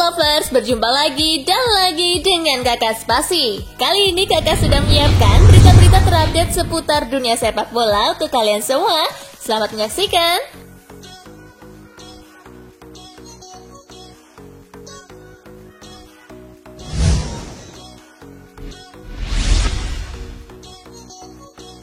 Lovers, berjumpa lagi dan lagi dengan Kakak Spasi. Kali ini Kakak sudah menyiapkan berita-berita terupdate seputar dunia sepak bola untuk kalian semua. Selamat menyaksikan.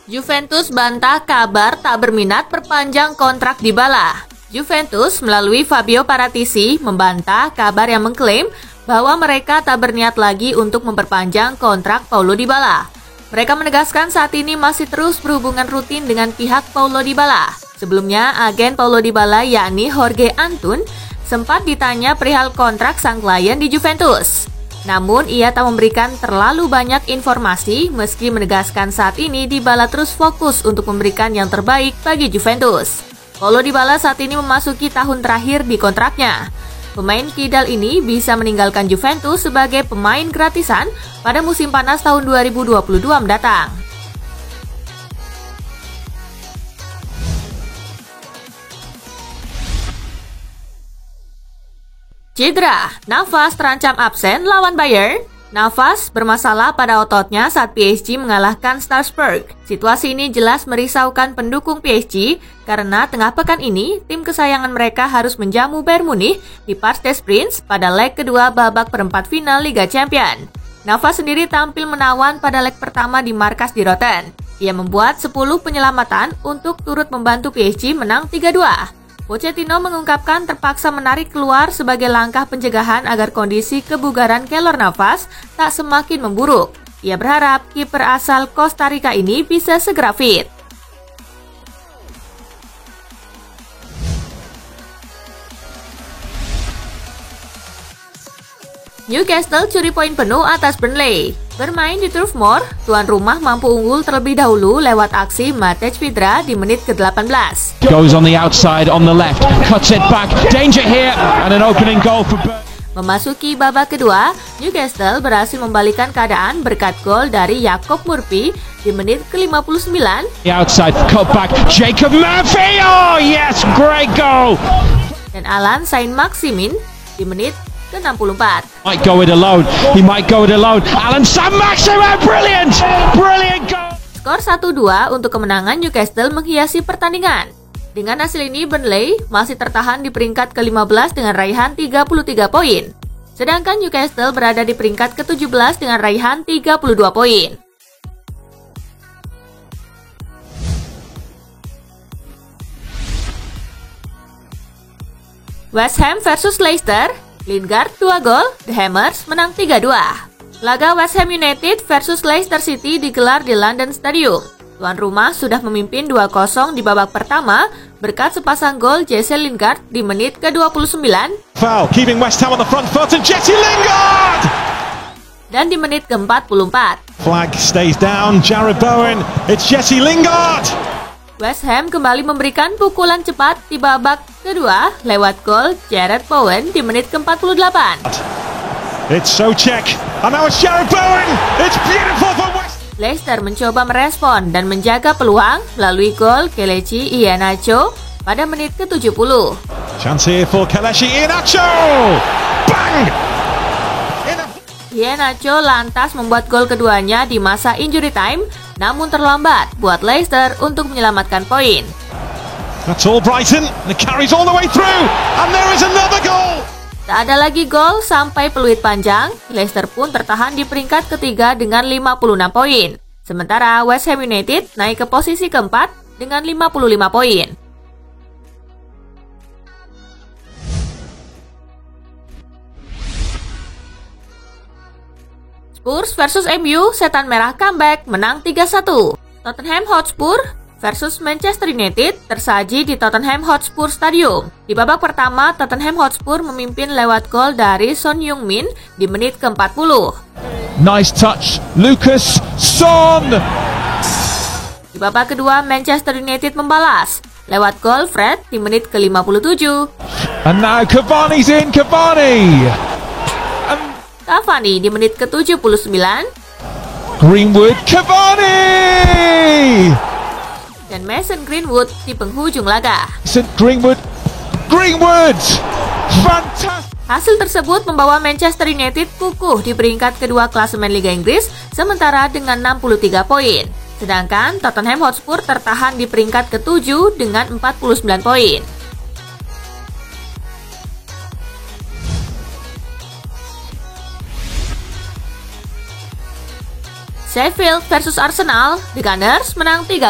Juventus bantah kabar tak berminat perpanjang kontrak Dybala. Juventus melalui Fabio Paratici membantah kabar yang mengklaim bahwa mereka tak berniat lagi untuk memperpanjang kontrak Paulo Dybala. Mereka menegaskan saat ini masih terus berhubungan rutin dengan pihak Paulo Dybala. Sebelumnya, agen Paulo Dybala yakni Jorge Antun sempat ditanya perihal kontrak sang klien di Juventus. Namun, ia tak memberikan terlalu banyak informasi meski menegaskan saat ini Dybala terus fokus untuk memberikan yang terbaik bagi Juventus. Paulo Dybala saat ini memasuki tahun terakhir di kontraknya. Pemain kidal ini bisa meninggalkan Juventus sebagai pemain gratisan pada musim panas tahun 2022 mendatang. Cedera, Navas terancam absen lawan Bayern. Navas bermasalah pada ototnya saat PSG mengalahkan Strasbourg. Situasi ini jelas merisaukan pendukung PSG karena tengah pekan ini tim kesayangan mereka harus menjamu Bayern Munich di Parc des Princes pada leg kedua babak perempat final Liga Champions. Navas sendiri tampil menawan pada leg pertama di markas di Rotten. Ia membuat 10 penyelamatan untuk turut membantu PSG menang 3-2. Pochettino mengungkapkan terpaksa menarik keluar sebagai langkah pencegahan agar kondisi kebugaran Keylor Navas tak semakin memburuk. Ia berharap kiper asal Costa Rica ini bisa segera fit. Newcastle curi poin penuh atas Burnley. Bermain di Turf Moor, tuan rumah mampu unggul terlebih dahulu lewat aksi Matej Vydra di menit ke-18. Goes on the outside on the left, cuts it back, danger here and an opening goal for Burnley. Memasuki babak kedua, Newcastle berhasil membalikan keadaan berkat gol dari Jacob Murphy di menit ke-59. The outside cut back, Jacob Murphy, oh yes, great goal. Dan Alan Saint-Maximin di menit ke-64. Might go it alone, he might go it alone. Alan Saint-Maximin, brilliant, brilliant goal. Skor 1-2 untuk kemenangan Newcastle menghiasi pertandingan. Dengan hasil ini, Burnley masih tertahan di peringkat ke-15 dengan raihan 33 poin. Sedangkan Newcastle berada di peringkat ke-17 dengan raihan 32 poin. West Ham versus Leicester, Lingard 2 gol, The Hammers menang 3-2. Laga West Ham United versus Leicester City digelar di London Stadium. Tuan rumah sudah memimpin 2-0 di babak pertama berkat sepasang gol Jesse Lingard di menit ke-29. Foul, keeping West Ham on the front foot and Jesse Lingard! Dan di menit ke-44. Flag stays down, Jared Bowen, it's Jesse Lingard! West Ham kembali memberikan pukulan cepat di babak kedua lewat gol Jared Bowen di menit ke-48. It's Souček, and now it's Jared Bowen! It's beautiful for West Ham! Leicester mencoba merespon dan menjaga peluang melalui gol Kelechi Iheanacho pada menit ke-70. Chance here for Kelechi Iheanacho! Bang! Iheanacho lantas membuat gol keduanya di masa injury time, namun terlambat buat Leicester untuk menyelamatkan poin. That's all Brighton, and it carries all the way through, and there is another goal! Tak ada lagi gol sampai peluit panjang, Leicester pun tertahan di peringkat ketiga dengan 56 poin. Sementara West Ham United naik ke posisi keempat dengan 55 poin. Spurs versus MU, Setan Merah comeback menang 3-1. Tottenham Hotspur versus Manchester United tersaji di Tottenham Hotspur Stadium. Di babak pertama, Tottenham Hotspur memimpin lewat gol dari Son Heung-min di menit ke-40. Nice touch, Lucas Son! Di babak kedua, Manchester United membalas lewat gol Fred di menit ke-57. And now Cavani's in, Cavani! Cavani di menit ke-79. Greenwood, Cavani! Dan Mason Greenwood di penghujung laga. Greenwood, fantastic! Hasil tersebut membawa Manchester United kukuh di peringkat kedua klasemen Liga Inggris sementara dengan 63 poin. Sedangkan Tottenham Hotspur tertahan di peringkat ke-7 dengan 49 poin. Sheffield versus Arsenal, The Gunners menang 3-0.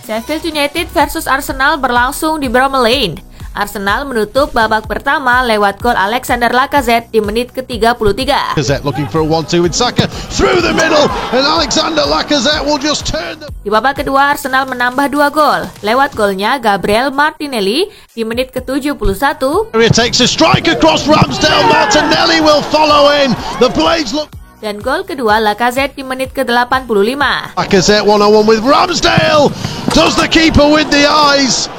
Sheffield United versus Arsenal berlangsung di Bramall Lane. Arsenal menutup babak pertama lewat gol Alexander Lacazette di menit ke-33. Lacazette looking for a 1-2 with Saka through the middle and Alexander Lacazette will just turn the... Di babak kedua Arsenal menambah 2 gol lewat golnya Gabriel Martinelli di menit ke-71. Takes a strike across Ramsdale, Martinelli will follow in. The Blades look... Dan gol kedua Lacazette di menit ke-85. Lacazette 1-on-1 with Ramsdale. Does the keeper with the eyes?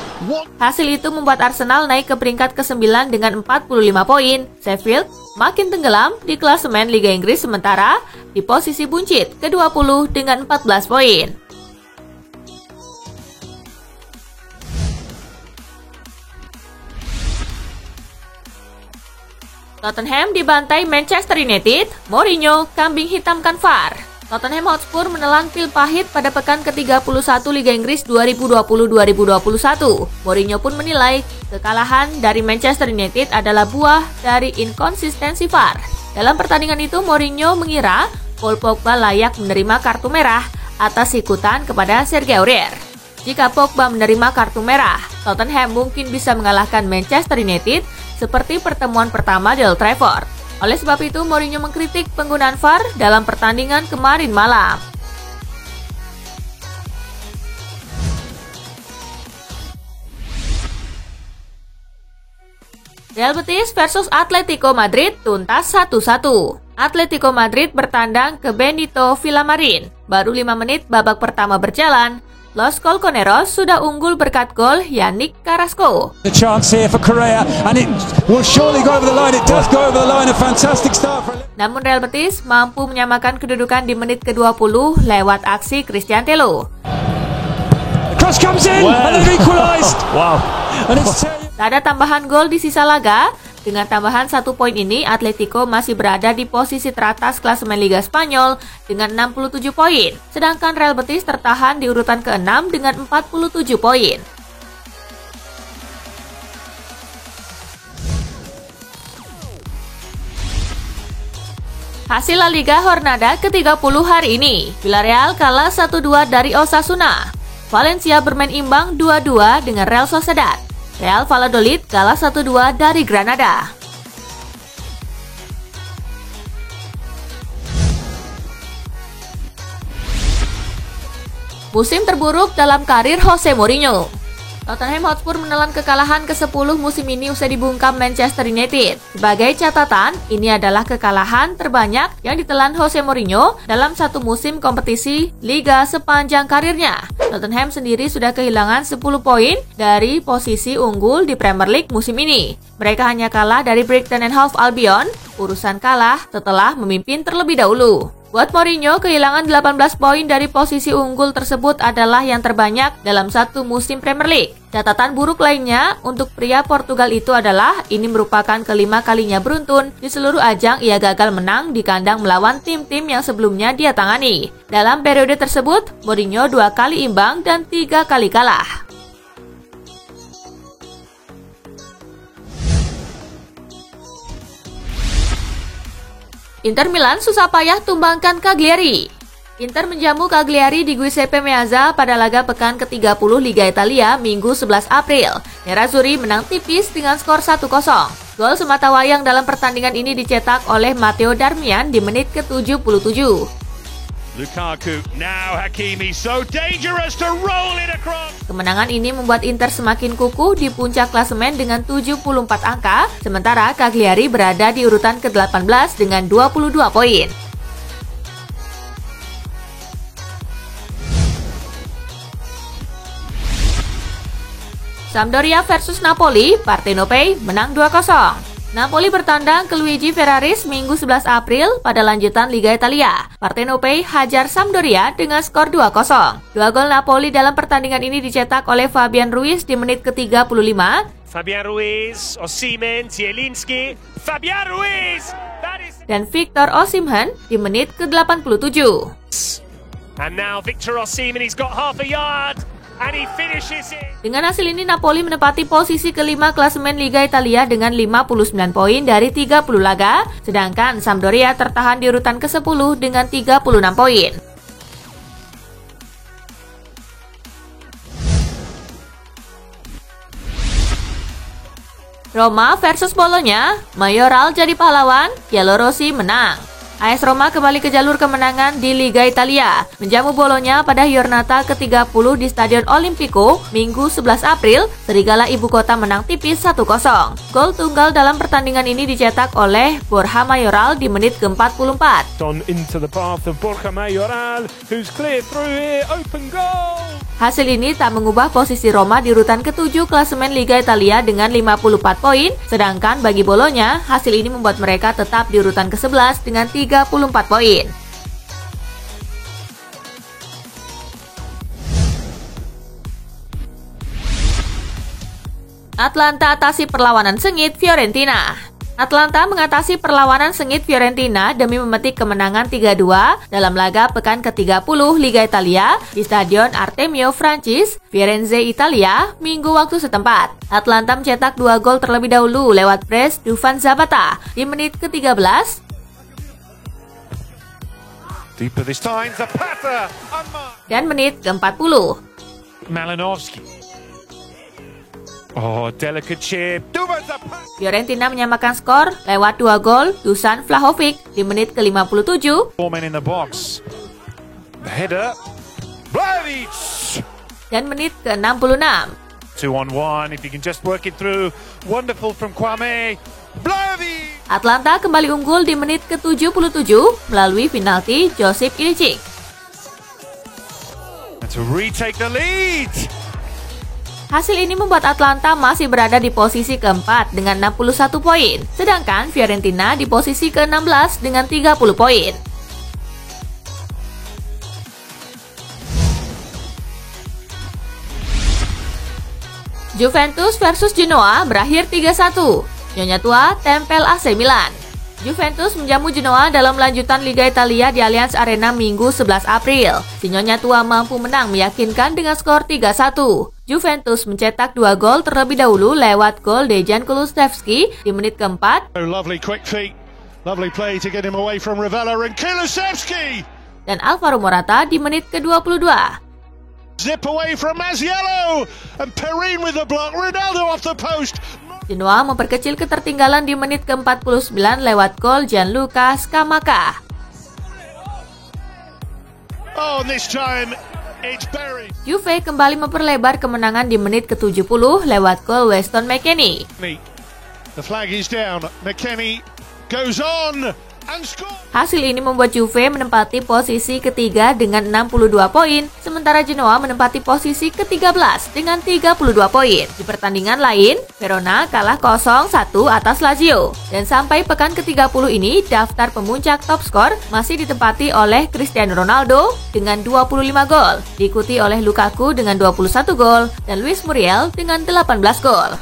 Hasil itu membuat Arsenal naik ke peringkat ke-9 dengan 45 poin. Sheffield makin tenggelam di klasemen Liga Inggris sementara di posisi buncit ke-20 dengan 14 poin. Tottenham dibantai Manchester United, Mourinho kambing hitamkan VAR. Tottenham Hotspur menelan pil pahit pada pekan ke-31 Liga Inggris 2020-2021. Mourinho pun menilai kekalahan dari Manchester United adalah buah dari inkonsistensi VAR. Dalam pertandingan itu, Mourinho mengira Paul Pogba layak menerima kartu merah atas ikutan kepada Serge Aurier. Jika Pogba menerima kartu merah, Tottenham mungkin bisa mengalahkan Manchester United seperti pertemuan pertama di Old Trafford. Oleh sebab itu, Mourinho mengkritik penggunaan VAR dalam pertandingan kemarin malam. Real Betis versus Atletico Madrid tuntas 1-1. Atletico Madrid bertandang ke Benito Villamarin. Baru 5 menit babak pertama berjalan, Los Colchoneros sudah unggul berkat gol Yannick Carrasco. The chance here for Correa and it will surely go over the line. It does go over the line. A fantastic start for... Namun Real Betis mampu menyamakan kedudukan di menit ke-20 lewat aksi Christian Tello. The cross comes in and they've equalised. Wow. And it's... Tak ada tambahan gol di sisa laga. Dengan tambahan 1 poin ini, Atletico masih berada di posisi teratas klasemen Liga Spanyol dengan 67 poin. Sedangkan Real Betis tertahan di urutan ke-6 dengan 47 poin. Hasil La Liga Jornada ke-30 hari ini, Villarreal kalah 1-2 dari Osasuna. Valencia bermain imbang 2-2 dengan Real Sociedad. Real Valladolid kalah 1-2 dari Granada. Musim terburuk dalam karir Jose Mourinho. Tottenham Hotspur menelan kekalahan ke-10 musim ini usai dibungkam Manchester United. Sebagai catatan, ini adalah kekalahan terbanyak yang ditelan Jose Mourinho dalam satu musim kompetisi Liga sepanjang karirnya. Tottenham sendiri sudah kehilangan 10 poin dari posisi unggul di Premier League musim ini. Mereka hanya kalah dari Brighton and Hove Albion, urusan kalah setelah memimpin terlebih dahulu. Buat Mourinho, kehilangan 18 poin dari posisi unggul tersebut adalah yang terbanyak dalam satu musim Premier League. Catatan buruk lainnya untuk pria Portugal itu adalah ini merupakan kelima kalinya beruntun di seluruh ajang ia gagal menang di kandang melawan tim-tim yang sebelumnya dia tangani. Dalam periode tersebut, Mourinho 2 kali imbang dan 3 kali kalah. Inter Milan susah payah tumbangkan Cagliari. Inter menjamu Cagliari di Giuseppe Meazza pada laga pekan ke-30 Liga Italia Minggu 11 April. Nerazzurri menang tipis dengan skor 1-0. Gol sematawayang dalam pertandingan ini dicetak oleh Matteo Darmian di menit ke-77. Lukaku, now Hakimi, so dangerous to roll it across. Kemenangan ini membuat Inter semakin kukuh di puncak klasemen dengan 74 angka, sementara Cagliari berada di urutan ke-18 dengan 22 poin. Sampdoria versus Napoli, Partenopei menang 2-0. Napoli bertandang ke Luigi Ferraris Minggu 11 April pada lanjutan Liga Italia. Partenopei hajar Sampdoria dengan skor 2-0. 2 gol Napoli dalam pertandingan ini dicetak oleh Fabian Ruiz di menit ke-35, Fabian Ruiz, Osimhen, Zielinski, Fabian Ruiz! Dan Victor Osimhen di menit ke-87. And now Victor Osimhen, he's got half a yard and he finishes it. Dengan hasil ini Napoli menempati posisi kelima klasemen Liga Italia dengan 59 poin dari 30 laga, sedangkan Sampdoria tertahan di urutan ke-10 dengan 36 poin. Roma versus Bologna, Mayoral jadi pahlawan, Giallorossi menang. AS Roma kembali ke jalur kemenangan di Liga Italia, menjamu Bologna pada Giornata ke-30 di Stadion Olimpico, Minggu 11 April, Serigala Ibu Kota menang tipis 1-0. Gol tunggal dalam pertandingan ini dicetak oleh Borja Mayoral di menit ke-44. On into the path of Borja Mayoral, who's clear through here, open goal! Hasil ini tak mengubah posisi Roma di urutan ke-7 klasemen Liga Italia dengan 54 poin, sedangkan bagi Bologna, hasil ini membuat mereka tetap di urutan ke-11 dengan 34 poin. Atalanta atasi perlawanan sengit Fiorentina. Atalanta mengatasi perlawanan sengit Fiorentina demi memetik kemenangan 3-2 dalam laga pekan ke-30 Liga Italia di Stadion Artemio Francis, Firenze, Italia, Minggu waktu setempat. Atalanta mencetak 2 gol terlebih dahulu lewat brace Dufan Zapata di menit ke-13. Deeper this time, Zapata, Dan menit ke-40. Malinovski. Oh, delicate chip. Fiorentina menyamakan skor lewat 2 gol Dusan Vlahovic di menit ke-57. 4 men in the box. The header. Vlahovic. Dan menit ke-66. 2-on-1, if you can just work it through. Wonderful from Kwame. Vlahovic. Atalanta kembali unggul di menit ke-77 melalui penalti Josip Ilicic. And to retake the lead. Hasil ini membuat Atalanta masih berada di posisi keempat dengan 61 poin, sedangkan Fiorentina di posisi ke-16 dengan 30 poin. Juventus versus Genoa berakhir 3-1. Nyonya tua tempel AC Milan. Juventus menjamu Genoa dalam lanjutan Liga Italia di Allianz Arena Minggu 11 April. Si Nyonya tua mampu menang meyakinkan dengan skor 3-1. Juventus mencetak 2 gol terlebih dahulu lewat gol Dejan Kulusevski di menit ke-4. Oh, lovely quick feet. Lovely play to get him away from Ravella and Kulusevski. Dan Alvaro Morata di menit ke-22. Zip away from Mazziello and Perrin with the block. Ronaldo off the post. Genoa memperkecil ketertinggalan di menit ke-49 lewat gol Gianluca Scamacca. Oh, and this time it's buried. Juve kembali memperlebar kemenangan di menit ke-70 lewat gol Weston McKennie. The flag is down. McKennie goes on and scores. Hasil ini membuat Juve menempati posisi ketiga dengan 62 poin, sementara Genoa menempati posisi ke-13 dengan 32 poin. Di pertandingan lain, Verona kalah 0-1 atas Lazio. Dan sampai pekan ke-30 ini, daftar pemuncak top skor masih ditempati oleh Cristiano Ronaldo dengan 25 gol, diikuti oleh Lukaku dengan 21 gol, dan Luis Muriel dengan 18 gol.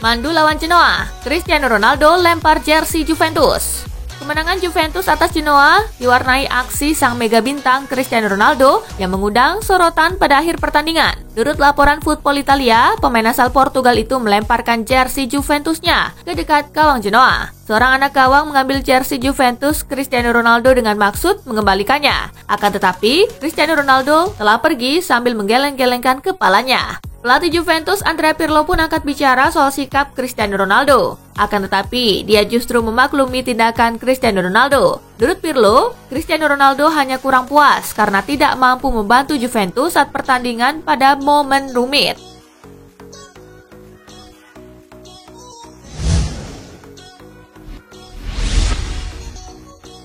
Mandu lawan Genoa, Cristiano Ronaldo lempar jersey Juventus. Kemenangan Juventus atas Genoa diwarnai aksi sang mega bintang Cristiano Ronaldo yang mengundang sorotan pada akhir pertandingan. Menurut laporan Football Italia, pemain asal Portugal itu melemparkan jersey Juventusnya ke dekat gawang Genoa. Seorang anak gawang mengambil jersey Juventus Cristiano Ronaldo dengan maksud mengembalikannya. Akan tetapi, Cristiano Ronaldo telah pergi sambil menggeleng-gelengkan kepalanya. Pelatih Juventus Andrea Pirlo pun angkat bicara soal sikap Cristiano Ronaldo. Akan tetapi, dia justru memaklumi tindakan Cristiano Ronaldo. Menurut Pirlo, Cristiano Ronaldo hanya kurang puas karena tidak mampu membantu Juventus saat pertandingan pada momen rumit.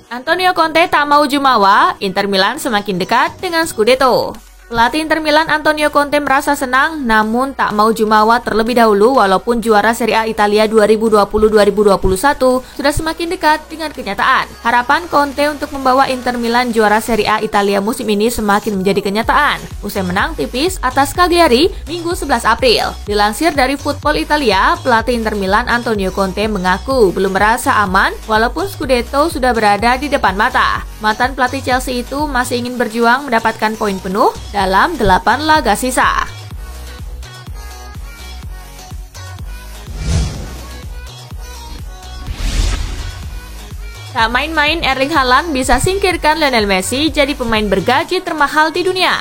Antonio Conte tak mau jumawa, Inter Milan semakin dekat dengan Scudetto. Pelatih Inter Milan Antonio Conte merasa senang namun tak mau jumawa terlebih dahulu walaupun juara Serie A Italia 2020-2021 sudah semakin dekat dengan kenyataan. Harapan Conte untuk membawa Inter Milan juara Serie A Italia musim ini semakin menjadi kenyataan usai menang tipis atas Cagliari Minggu 11 April. Dilansir dari Football Italia, pelatih Inter Milan Antonio Conte mengaku belum merasa aman walaupun Scudetto sudah berada di depan mata. Mantan pelatih Chelsea itu masih ingin berjuang mendapatkan poin penuh dalam 8 laga sisa. Tak main-main, Erling Haaland bisa singkirkan Lionel Messi jadi pemain bergaji termahal di dunia.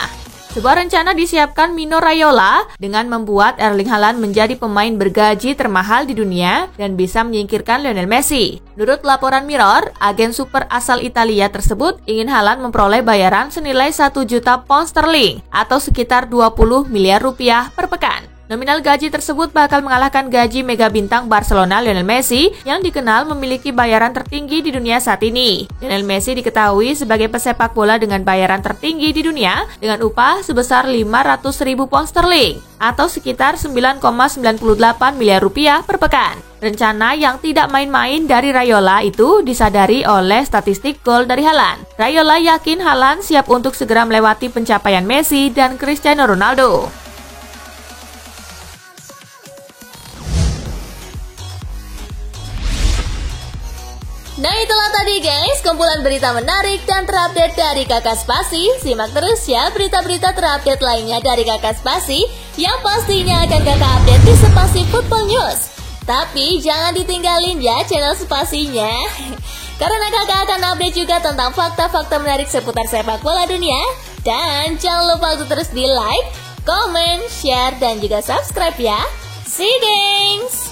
Sebuah rencana disiapkan Mino Raiola dengan membuat Erling Haaland menjadi pemain bergaji termahal di dunia dan bisa menyingkirkan Lionel Messi. Menurut laporan Mirror, agen super asal Italia tersebut ingin Haaland memperoleh bayaran senilai 1 juta pound sterling atau sekitar 20 miliar rupiah per pekan. Nominal gaji tersebut bakal mengalahkan gaji mega bintang Barcelona Lionel Messi yang dikenal memiliki bayaran tertinggi di dunia saat ini. Lionel Messi diketahui sebagai pesepak bola dengan bayaran tertinggi di dunia dengan upah sebesar 500.000 pound sterling atau sekitar 9,98 miliar rupiah per pekan. Rencana yang tidak main-main dari Raiola itu disadari oleh statistik gol dari Haaland. Raiola yakin Haaland siap untuk segera melewati pencapaian Messi dan Cristiano Ronaldo. Nah itulah tadi guys, kumpulan berita menarik dan terupdate dari Kakak Spasi. Simak terus ya berita-berita terupdate lainnya dari Kakak Spasi yang pastinya akan Kakak update di Spasi Football News. Tapi jangan ditinggalin ya channel Spasinya, karena Kakak akan update juga tentang fakta-fakta menarik seputar sepak bola dunia. Dan jangan lupa untuk terus di like, comment, share, dan juga subscribe ya. See you guys!